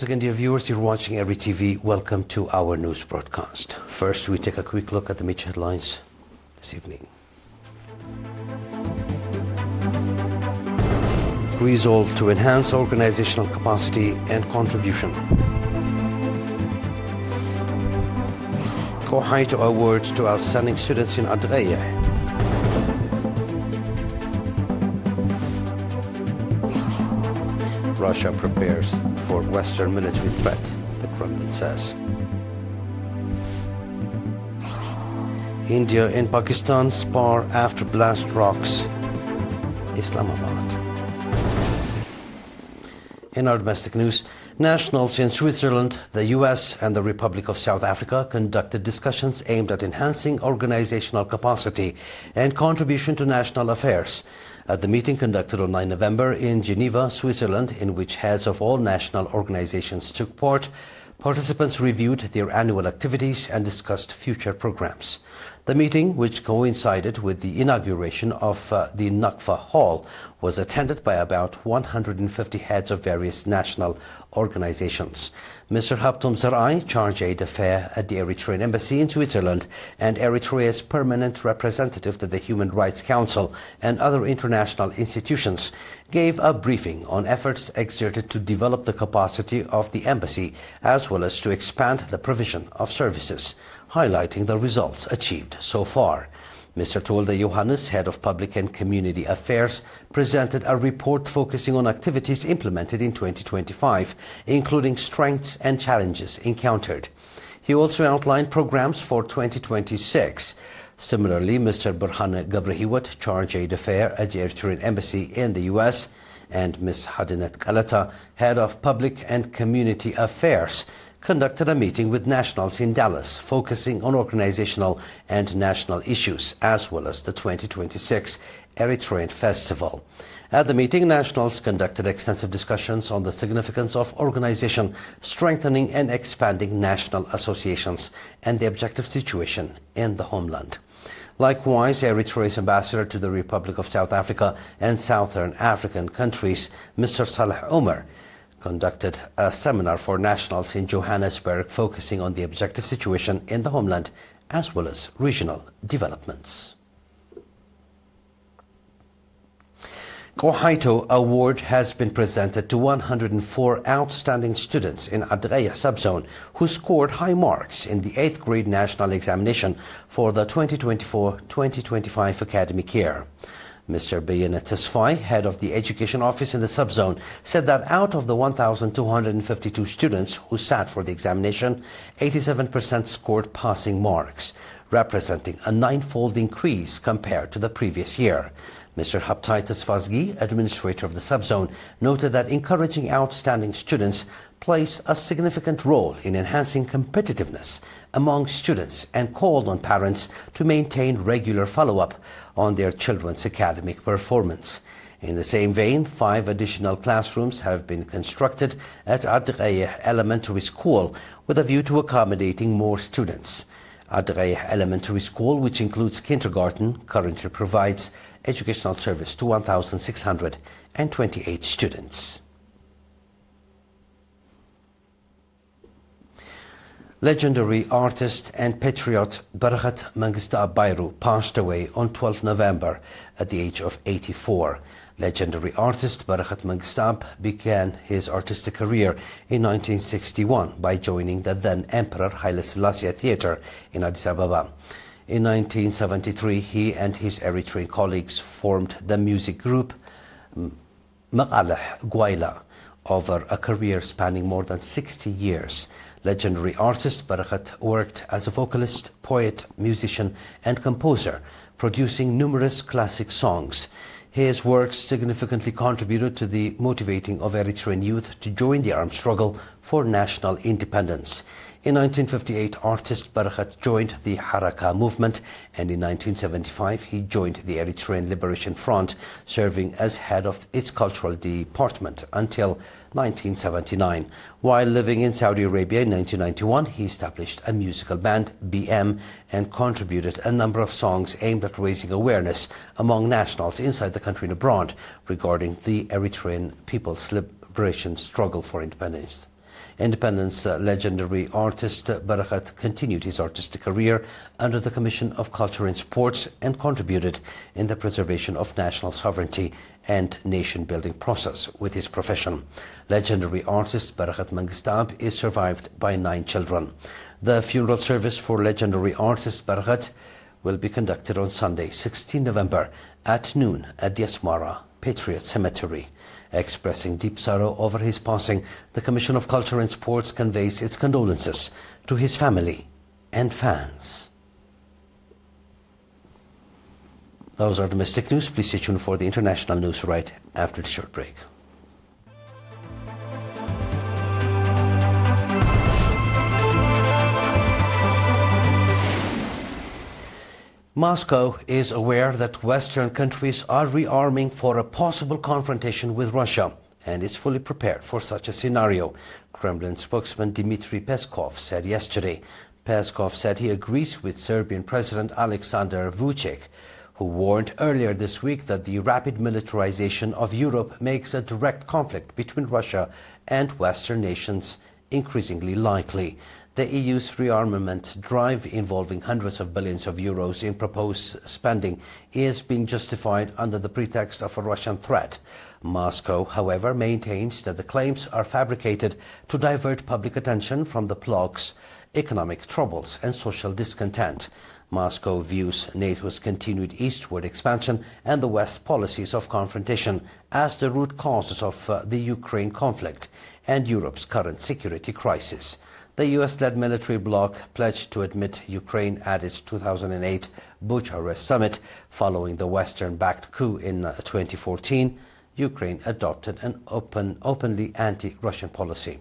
again, dear viewers. You're watching ERi-TV. Welcome to our news broadcast. First, we take a quick look at the major headlines this evening. Resolve to enhance organizational capacity and contribution. Kohaito Award to outstanding students in Eritrea. Russia prepares for Western military threat, the Kremlin says. India and Pakistan spar after blast rocks Islamabad. In our domestic news, nationals in Switzerland, the US and the Republic of South Africa conducted discussions aimed at enhancing organizational capacity and contribution to national affairs. At the meeting conducted on 9 November in Geneva, Switzerland, in which heads of all national organizations took part, participants reviewed their annual activities and discussed future programs. The meeting, which coincided with the inauguration of the Nakfa Hall, was attended by about 150 heads of various national organizations. Mr. Habtum Zerai, Charge d'Affaires at the Eritrean Embassy in Switzerland and Eritrea's permanent representative to the Human Rights Council and other international institutions, gave a briefing on efforts exerted to develop the capacity of the embassy as well as to expand the provision of services, highlighting the results achieved so far. Mr. Tolda Johannes, Head of Public and Community Affairs, presented a report focusing on activities implemented in 2025, including strengths and challenges encountered. He also outlined programs for 2026. Similarly, Mr. Burhan Gabrahiwat, Charge d'Affaires at the Eritrean Embassy in the US, and Ms. Hadinet Kalata, Head of Public and Community Affairs, conducted a meeting with nationals in Dallas, focusing on organizational and national issues, as well as the 2026 Eritrean Festival. At the meeting, nationals conducted extensive discussions on the significance of organization, strengthening and expanding national associations, and the objective situation in the homeland. Likewise, Eritrea's ambassador to the Republic of South Africa and Southern African countries, Mr. Saleh Omar, conducted a seminar for nationals in Johannesburg focusing on the objective situation in the homeland as well as regional developments. Kohaito Award has been presented to 104 outstanding students in Eritrea subzone who scored high marks in the 8th grade national examination for the 2024-2025 academic year. Mr. Beyenet Tesfai, head of the education office in the subzone, said that out of the 1,252 students who sat for the examination, 87% scored passing marks, representing a 9-fold increase compared to the previous year. Mr. Haptaitis Fazgi, administrator of the subzone, noted that encouraging outstanding students plays a significant role in enhancing competitiveness among students and called on parents to maintain regular follow-up on their children's academic performance. In the same vein, 5 additional classrooms have been constructed at Eritrea Elementary School with a view to accommodating more students. Eritrea Elementary School, which includes kindergarten, currently provides educational service to 1,628 students. Legendary artist and patriot Bereket Bairu passed away on 12 November at the age of 84. Legendary artist Bereket Mengistab began his artistic career in 1961 by joining the then Emperor Haile Selassie Theatre in Addis Ababa. In 1973, he and his Eritrean colleagues formed the music group Maqaleh Gwaila over a career spanning more than 60 years. Legendary artist Bereket worked as a vocalist, poet, musician and composer, producing numerous classic songs. His works significantly contributed to the motivating of Eritrean youth to join the armed struggle for national independence. In 1958, artist Bereket joined the Haraka movement, and in 1975 he joined the Eritrean Liberation Front, serving as head of its cultural department until 1979. While living in Saudi Arabia in 1991, he established a musical band, BM, and contributed a number of songs aimed at raising awareness among nationals inside the country and abroad regarding the Eritrean people's liberation struggle for independence. Independent's legendary artist Bereket continued his artistic career under the Commission of Culture and Sports and contributed in the preservation of national sovereignty and nation-building process with his profession. Legendary artist Bereket Mengistab is survived by 9 children. The funeral service for legendary artist Bereket will be conducted on Sunday, 16 November at noon at the Asmara Patriot Cemetery. Expressing deep sorrow over his passing, the Commission of Culture and Sports conveys its condolences to his family and fans. Those are domestic news. Please stay tuned for the international news right after the short break. Moscow is aware that Western countries are rearming for a possible confrontation with Russia and is fully prepared for such a scenario, Kremlin spokesman Dmitry Peskov said yesterday. Peskov said he agrees with Serbian President Alexander Vučić, who warned earlier this week that the rapid militarization of Europe makes a direct conflict between Russia and Western nations increasingly likely. The EU's rearmament drive, involving hundreds of billions of euros in proposed spending, is being justified under the pretext of a Russian threat. Moscow, however, maintains that the claims are fabricated to divert public attention from the bloc's economic troubles and social discontent. Moscow views NATO's continued eastward expansion and the West's policies of confrontation as the root causes of the Ukraine conflict and Europe's current security crisis. The US-led military bloc pledged to admit Ukraine at its 2008 Bucharest summit. Following the Western-backed coup in 2014, Ukraine adopted an openly anti-Russian policy.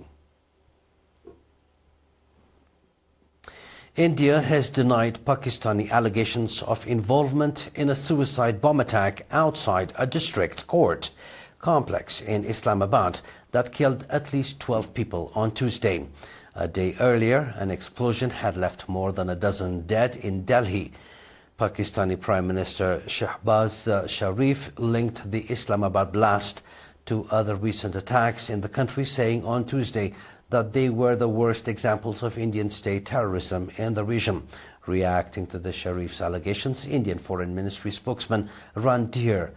India has denied Pakistani allegations of involvement in a suicide bomb attack outside a district court complex in Islamabad that killed at least 12 people on Tuesday. A day earlier, an explosion had left more than a dozen dead in Delhi. Pakistani Prime Minister Shehbaz Sharif linked the Islamabad blast to other recent attacks in the country, saying on Tuesday that they were the worst examples of Indian state terrorism in the region. Reacting to the Sharif's allegations, Indian Foreign Ministry spokesman Randhir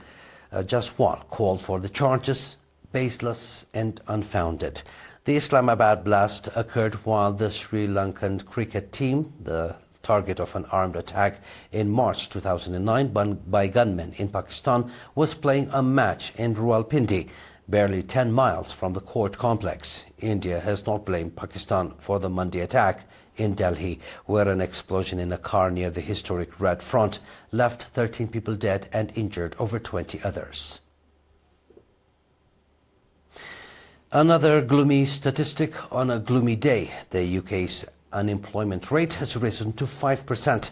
Jaswal called for the charges baseless and unfounded. The Islamabad blast occurred while the Sri Lankan cricket team, the target of an armed attack in March 2009 by gunmen in Pakistan, was playing a match in Rawalpindi, barely 10 miles from the court complex. India has not blamed Pakistan for the Monday attack in Delhi, where an explosion in a car near the historic Red Front left 13 people dead and injured over 20 others. Another gloomy statistic on a gloomy day. The UK's unemployment rate has risen to 5%,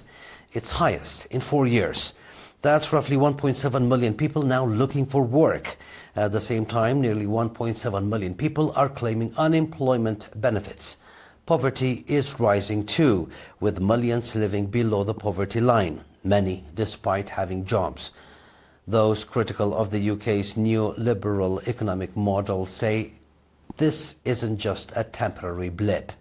its highest in 4 years. That's roughly 1.7 million people now looking for work. At the same time, nearly 1.7 million people are claiming unemployment benefits. Poverty is rising too, with millions living below the poverty line, many despite having jobs. Those critical of the UK's neoliberal economic model say this isn't just a temporary blip.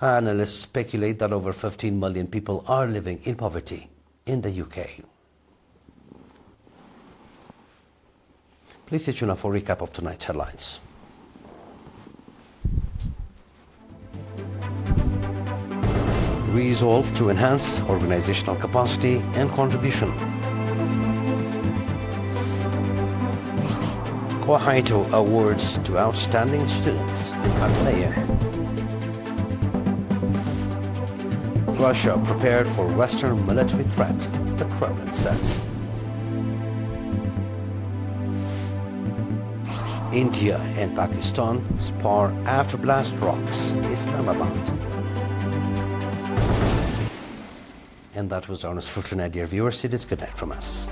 Analysts speculate that over 15 million people are living in poverty in the UK. Please stay tuned for a recap of tonight's headlines. Resolve to enhance organizational capacity and contribution. Kwahaito awards to outstanding students in Eritrea. Russia prepared for Western military threat, the Kremlin says. India and Pakistan spar after blast rocks Islamabad. And that was our news for tonight, dear viewers. It is good night from us.